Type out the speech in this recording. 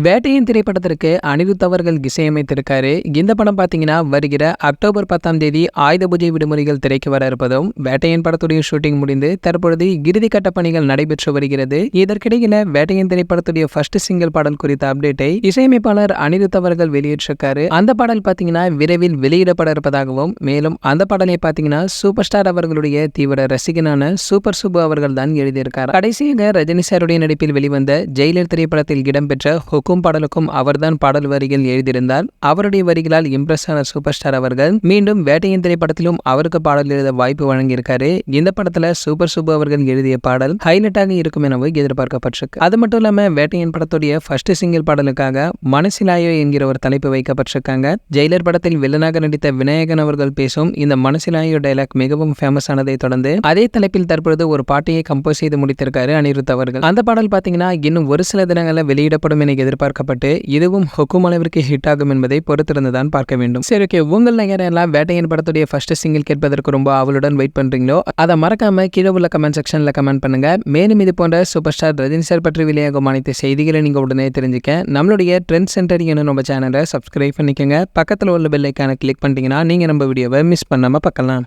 வேட்டையின் திரைப்படத்திற்கு அனிருத் அவர்கள் இசையமைத்திருக்காரு. இந்த படம் பார்த்தீங்கன்னா வருகிற அக்டோபர் 10ஆம் தேதி ஆயுத பூஜை விடுமுறைகள் திரைக்கு வர இருப்பதும், வேட்டையின் படத்துடைய ஷூட்டிங் முடிந்து தற்பொழுது இறுதிக்கட்ட பணிகள் நடைபெற்று வருகிறது. இதற்கிடையில வேட்டையின் திரைப்படத்துடைய ஃபர்ஸ்ட் சிங்கிள் பாடல் குறித்த அப்டேட்டை இசையமைப்பாளர் அனிருத் அவர்கள் வெளியிட்டிருக்காரு. அந்த பாடல் பார்த்தீங்கன்னா விரைவில் வெளியிடப்பட இருப்பதாகவும், மேலும் அந்த பாடலை பார்த்தீங்கன்னா சூப்பர் ஸ்டார் அவர்களுடைய தீவிர ரசிகனான சூப்பர் சுப்பு அவர்கள் தான் எழுதியிருக்கார். கடைசியாக ரஜினி சாருடைய நடிப்பில் வெளிவந்த ஜெயிலர் திரைப்படத்தில் இடம்பெற்ற ஹுக்கும் பாடலுக்கும் அவர்தான் பாடல் வரிகள் எழுதியிருந்தார். அவருடைய வரிகளால் இம்ப்ரெஸ் ஆன சூப்பர் ஸ்டார் அவர்கள் மீண்டும் வேட்டையின் திரைப்படத்திலும் அவருக்கு பாடல் எழுத வாய்ப்பு வழங்கியிருக்காரு. இந்த படத்துல சூப்பர் சுப்பு அவர்கள் எழுதிய பாடல் ஹைலைட்டாக இருக்கும் எனவும் எதிர்பார்க்கப்பட்டிருக்கு. அது மட்டும் இல்லாம வேட்டையின் படத்துடைய ஃபர்ஸ்ட் சிங்கிள் பாடலுக்காக மனசிலாயோ என்கிற ஒரு தலைப்பு வைக்கப்பட்டிருக்காங்க. ஜெயிலர் படத்தில் வில்லனாக நடித்த விநாயகன் அவர்கள் பேசும் இந்த மனசிலாயோ டைலாக் மிகவும் ஃபேமஸ் ஆனதை தொடர்ந்து அதே தலைப்பில் தற்பொழுது ஒரு பாட்டையை கம்போஸ் செய்து முடித்திருக்காரு அனிருத் அவர்கள். அந்த பாடல் பாத்தீங்கன்னா இன்னும் ஒரு சில தினங்களில் வெளியிடப்படும் என எதிர்பார்க்கப்பட்டு இதுவும் ஹுக்கும் அளவிற்கு ஹிட் ஆகும் என்பதை பொறுத்திருந்துதான் பார்க்க வேண்டும். சரி, ஓகே, உங்கள் யாரெல்லாம் வேட்டையின் படத்துடைய ஃபர்ஸ்ட் சிங்கிள் கேட்பதற்கு ரொம்ப அவளுடன் வெயிட் பண்றீங்களோ அதை மறக்காம கீழே உள்ள கமெண்ட் செக்ஷன்ல கமெண்ட் பண்ணுங்க. மேலும் இது போன்ற சூப்பர் ஸ்டார் ரஜினி சார் பற்றி வெளியாகும் அனைத்து செய்திகளை நீங்க உடனே தெரிஞ்சுக்க நம்மளுடைய ட்ரெண்ட் சென்டர் நம்ம சேனலை சப்ஸ்கிரைப் பண்ணிக்கோங்க. பக்கத்தில் உள்ள பெல் ஐக்கானை கிளிக் பண்ணிட்டீங்கன்னா நீங்க நம்ம வீடியோவை மிஸ் பண்ணாம பார்க்கலாம்.